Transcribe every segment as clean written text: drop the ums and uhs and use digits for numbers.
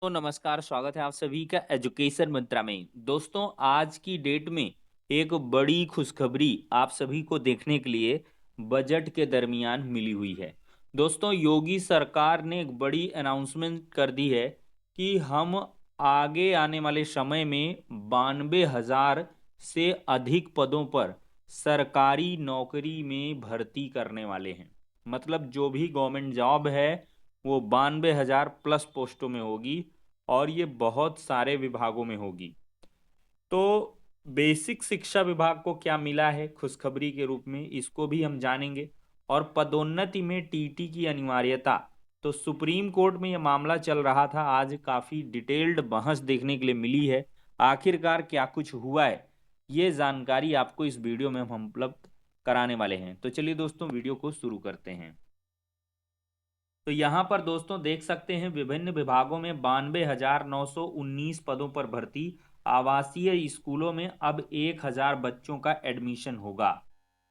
तो नमस्कार, स्वागत है आप सभी का एजुकेशन मंत्रा में। दोस्तों, आज की डेट में एक बड़ी खुशखबरी आप सभी को देखने के लिए बजट के दरमियान मिली हुई है। दोस्तों, योगी सरकार ने एक बड़ी अनाउंसमेंट कर दी है कि हम आगे आने वाले समय में 92,000 से अधिक पदों पर सरकारी नौकरी में भर्ती करने वाले हैं। मतलब जो भी गवर्नमेंट जॉब है वो 92,000 प्लस पोस्टों में होगी और ये बहुत सारे विभागों में होगी। तो बेसिक शिक्षा विभाग को क्या मिला है खुशखबरी के रूप में, इसको भी हम जानेंगे। और पदोन्नति में टीटी की अनिवार्यता, तो सुप्रीम कोर्ट में यह मामला चल रहा था, आज काफी डिटेल्ड बहस देखने के लिए मिली है। आखिरकार क्या कुछ हुआ है, ये जानकारी आपको इस वीडियो में हम उपलब्ध कराने वाले हैं। तो चलिए दोस्तों, वीडियो को शुरू करते हैं। तो यहाँ पर दोस्तों देख सकते हैं विभिन्न विभागों में 92,919 पदों पर भर्ती। आवासीय स्कूलों में अब 1,000 बच्चों का एडमिशन होगा।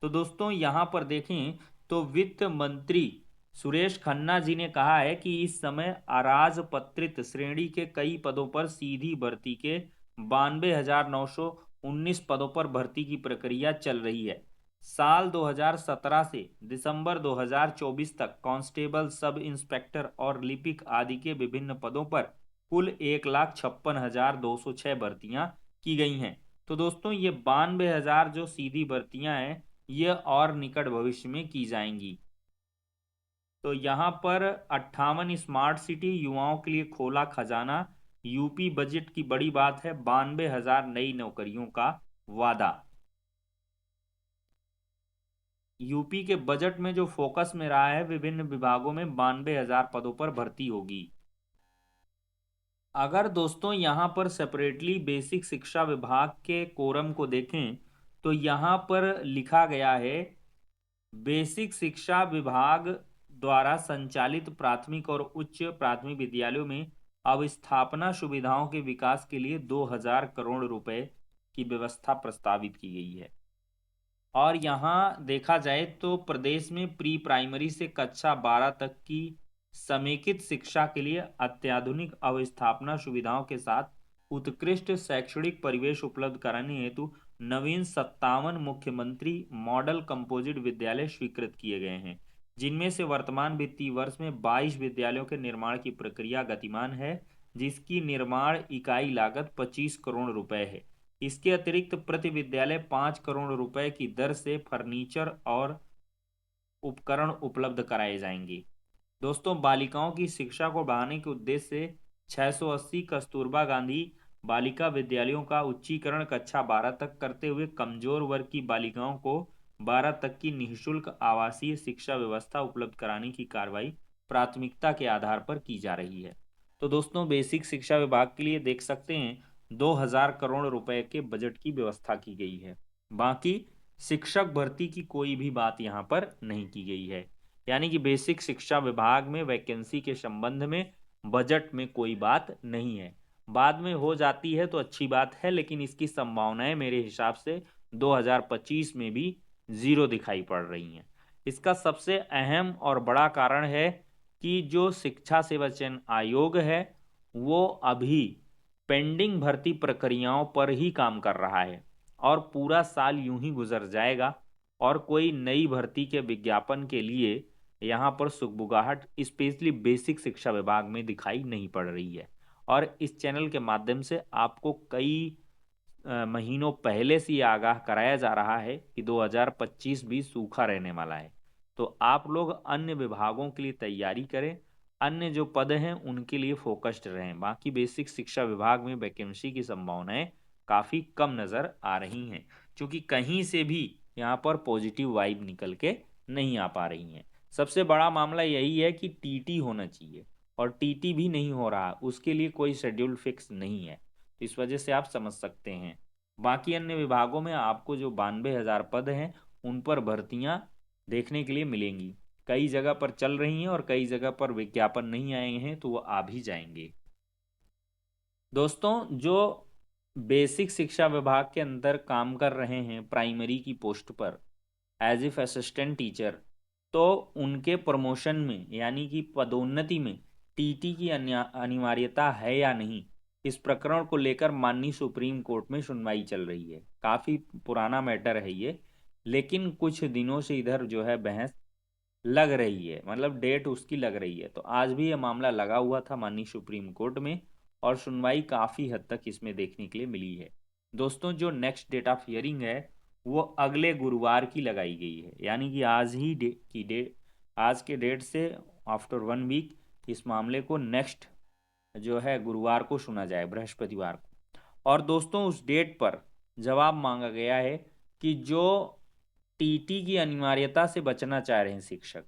तो दोस्तों यहाँ पर देखें तो वित्त मंत्री सुरेश खन्ना जी ने कहा है कि इस समय अराजपत्रित श्रेणी के कई पदों पर सीधी भर्ती के 92,919 पदों पर भर्ती की प्रक्रिया चल रही है। साल 2017 से दिसंबर 2024 तक कांस्टेबल, सब इंस्पेक्टर और लिपिक आदि के विभिन्न पदों पर कुल 1,56,206 भर्तियां की गई हैं। तो दोस्तों ये 92,000 जो सीधी भर्तियां हैं ये और निकट भविष्य में की जाएंगी। तो यहाँ पर 58 स्मार्ट सिटी युवाओं के लिए खोला खजाना। यूपी बजट की बड़ी बात है, 92,000 नई नौकरियों का वादा। यूपी के बजट में जो फोकस में रहा है, विभिन्न विभागों में 92,000 पदों पर भर्ती होगी। अगर दोस्तों यहाँ पर सेपरेटली बेसिक शिक्षा विभाग के कोरम को देखें तो यहाँ पर लिखा गया है, बेसिक शिक्षा विभाग द्वारा संचालित प्राथमिक और उच्च प्राथमिक विद्यालयों में अवस्थापना सुविधाओं के विकास के लिए 2,000 करोड़ रुपए की व्यवस्था प्रस्तावित की गई है। और यहाँ देखा जाए तो प्रदेश में प्री प्राइमरी से कक्षा 12 तक की समेकित शिक्षा के लिए अत्याधुनिक अवस्थापना सुविधाओं के साथ उत्कृष्ट शैक्षणिक परिवेश उपलब्ध कराने हेतु नवीन 57 मुख्यमंत्री मॉडल कंपोजिट विद्यालय स्वीकृत किए गए हैं, जिनमें से वर्तमान वित्तीय वर्ष में 22 विद्यालयों के निर्माण की प्रक्रिया गतिमान है, जिसकी निर्माण इकाई लागत 25 करोड़ रुपए है। इसके अतिरिक्त प्रति विद्यालय 5 करोड़ रुपए की दर से फर्नीचर और उपकरण उपलब्ध कराए जाएंगे। दोस्तों, बालिकाओं की शिक्षा को बढ़ाने के उद्देश्य से 680 कस्तूरबा गांधी बालिका विद्यालयों का उच्चीकरण कक्षा 12 तक करते हुए कमजोर वर्ग की बालिकाओं को 12 तक की निःशुल्क आवासीय शिक्षा व्यवस्था उपलब्ध कराने की कार्रवाई प्राथमिकता के आधार पर की जा रही है। तो दोस्तों, बेसिक शिक्षा विभाग के लिए देख सकते हैं 2,000 करोड़ रुपए के बजट की व्यवस्था की गई है। बाकी शिक्षक भर्ती की कोई भी बात यहाँ पर नहीं की गई है। यानी कि बेसिक शिक्षा विभाग में वैकेंसी के संबंध में बजट में कोई बात नहीं है। बाद में हो जाती है तो अच्छी बात है, लेकिन इसकी संभावनाएं मेरे हिसाब से 2025 में भी जीरो दिखाई पड़ रही हैं। इसका सबसे अहम और बड़ा कारण है कि जो शिक्षा सेवा चयन आयोग है वो अभी पेंडिंग भर्ती प्रक्रियाओं पर ही काम कर रहा है और पूरा साल यूं ही गुजर जाएगा और कोई नई भर्ती के विज्ञापन के लिए यहाँ पर सुगबुगाहट स्पेशली बेसिक शिक्षा विभाग में दिखाई नहीं पड़ रही है। और इस चैनल के माध्यम से आपको कई महीनों पहले से ये आगाह कराया जा रहा है कि 2025 भी सूखा रहने वाला है। तो आप लोग अन्य विभागों के लिए तैयारी करें, अन्य जो पद हैं उनके लिए फोकस्ड रहें। बाकी बेसिक शिक्षा विभाग में वैकेंसी की संभावनाएं काफ़ी कम नज़र आ रही हैं, क्योंकि कहीं से भी यहाँ पर पॉजिटिव वाइब निकल के नहीं आ पा रही हैं। सबसे बड़ा मामला यही है कि टीटी होना चाहिए और टीटी भी नहीं हो रहा, उसके लिए कोई शेड्यूल फिक्स नहीं है। इस वजह से आप समझ सकते हैं। बाकी अन्य विभागों में आपको जो 92,000 पद हैं उन पर भर्तियां देखने के लिए मिलेंगी। कई जगह पर चल रही हैं और कई जगह पर विज्ञापन नहीं आए हैं, तो वो आ भी जाएंगे। दोस्तों, जो बेसिक शिक्षा विभाग के अंदर काम कर रहे हैं प्राइमरी की पोस्ट पर एज इफ असिस्टेंट टीचर, तो उनके प्रमोशन में यानी कि पदोन्नति में टीटी की अनिवार्यता है या नहीं, इस प्रकरण को लेकर माननीय सुप्रीम कोर्ट में सुनवाई चल रही है। काफी पुराना मैटर है ये, लेकिन कुछ दिनों से इधर जो है बहस लग रही है, मतलब डेट उसकी लग रही है। तो आज भी ये मामला लगा हुआ था माननीय सुप्रीम कोर्ट में, और सुनवाई काफी हद तक इसमें देखने के लिए मिली है। दोस्तों, जो नेक्स्ट डेट ऑफ हियरिंग है वो अगले गुरुवार की लगाई गई है, यानी कि आज ही आज के डेट से आफ्टर 1 वीक इस मामले को नेक्स्ट जो है गुरुवार को सुना जाए, बृहस्पतिवार को। और दोस्तों, उस डेट पर जवाब मांगा गया है कि जो टीटी की अनिवार्यता से बचना चाह रहे हैं शिक्षक,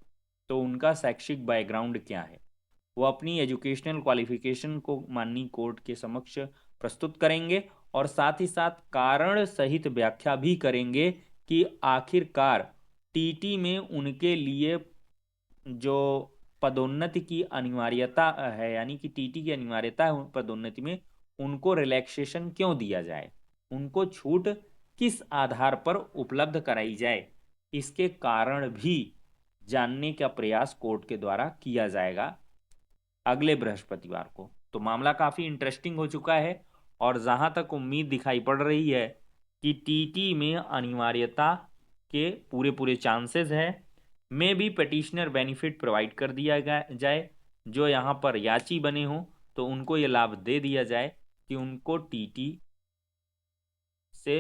तो उनका शैक्षिक बैकग्राउंड क्या है, वो अपनी एजुकेशनल क्वालिफिकेशन को माननीय कोर्ट के समक्ष प्रस्तुत करेंगे, और साथ ही साथ कारण सहित व्याख्या भी करेंगे कि आखिरकार टीटी में उनके लिए जो पदोन्नति की अनिवार्यता है, यानी कि टीटी की अनिवार्यता है पदोन्नति में, उनको रिलैक्सेशन क्यों दिया जाए, उनको छूट किस आधार पर उपलब्ध कराई जाए, इसके कारण भी जानने का प्रयास कोर्ट के द्वारा किया जाएगा अगले बृहस्पतिवार को। तो मामला काफी इंटरेस्टिंग हो चुका है, और जहां तक उम्मीद दिखाई पड़ रही है कि टीटी में अनिवार्यता के पूरे पूरे चांसेस है, में भी पिटिशनर बेनिफिट प्रोवाइड कर दिया जाए, जो यहाँ पर याची बने हों तो उनको ये लाभ दे दिया जाए कि उनको टीटी से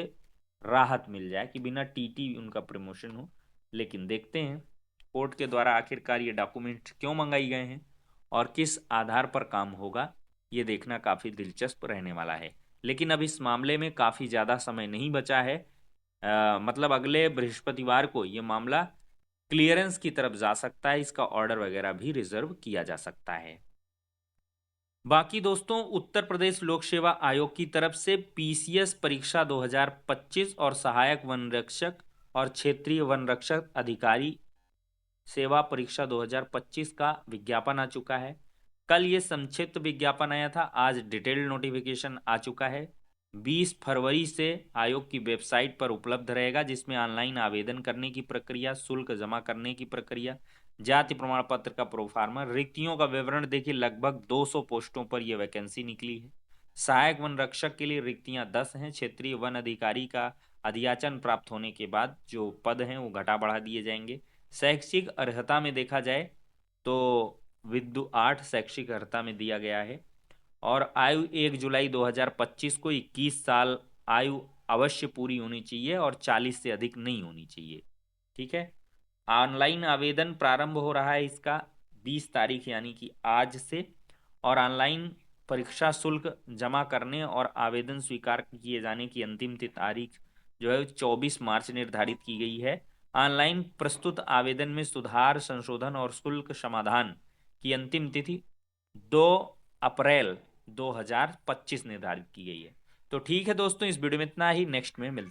राहत मिल जाए, कि बिना टीटी उनका प्रमोशन हो। लेकिन देखते हैं कोर्ट के द्वारा आखिरकार ये डॉक्यूमेंट क्यों मंगाई गए हैं और किस आधार पर काम होगा, ये देखना काफ़ी दिलचस्प रहने वाला है। लेकिन अब इस मामले में काफ़ी ज़्यादा समय नहीं बचा है, मतलब अगले बृहस्पतिवार को ये मामला क्लियरेंस की तरफ जा सकता है, इसका ऑर्डर वगैरह भी रिजर्व किया जा सकता है। बाकी दोस्तों, उत्तर प्रदेश लोक सेवा आयोग की तरफ से पीसीएस परीक्षा 2025 और सहायक वन रक्षक और क्षेत्रीय वन रक्षक अधिकारी सेवा परीक्षा 2025 का विज्ञापन आ चुका है। कल ये संक्षिप्त विज्ञापन आया था, आज डिटेल्ड नोटिफिकेशन आ चुका है। 20 फरवरी से आयोग की वेबसाइट पर उपलब्ध रहेगा, जिसमें ऑनलाइन आवेदन करने की प्रक्रिया, शुल्क जमा करने की प्रक्रिया, जाति प्रमाण पत्र का प्रोफार्मा, रिक्तियों का विवरण। देखिए, लगभग 200 पोस्टों पर यह वैकेंसी निकली है। सहायक वन रक्षक के लिए रिक्तियां 10 हैं। क्षेत्रीय वन अधिकारी का अधियाचन प्राप्त होने के बाद जो पद हैं वो घटा बढ़ा दिए जाएंगे। शैक्षिक अर्हता में देखा जाए तो विद्यु 8 शैक्षिक अर्हता में दिया गया है, और आयु 1 जुलाई 2025 को 21 साल आयु अवश्य पूरी होनी चाहिए और 40 से अधिक नहीं होनी चाहिए। ठीक है। ऑनलाइन आवेदन प्रारंभ हो रहा है इसका 20 तारीख यानी कि आज से, और ऑनलाइन परीक्षा शुल्क जमा करने और आवेदन स्वीकार किए जाने की अंतिम तारीख जो है 24 मार्च निर्धारित की गई है। ऑनलाइन प्रस्तुत आवेदन में सुधार, संशोधन और शुल्क समाधान की अंतिम तिथि 2 अप्रैल 2025 निर्धारित की गई है। तो ठीक है दोस्तों, इस वीडियो में इतना ही, नेक्स्ट में मिलते हैं।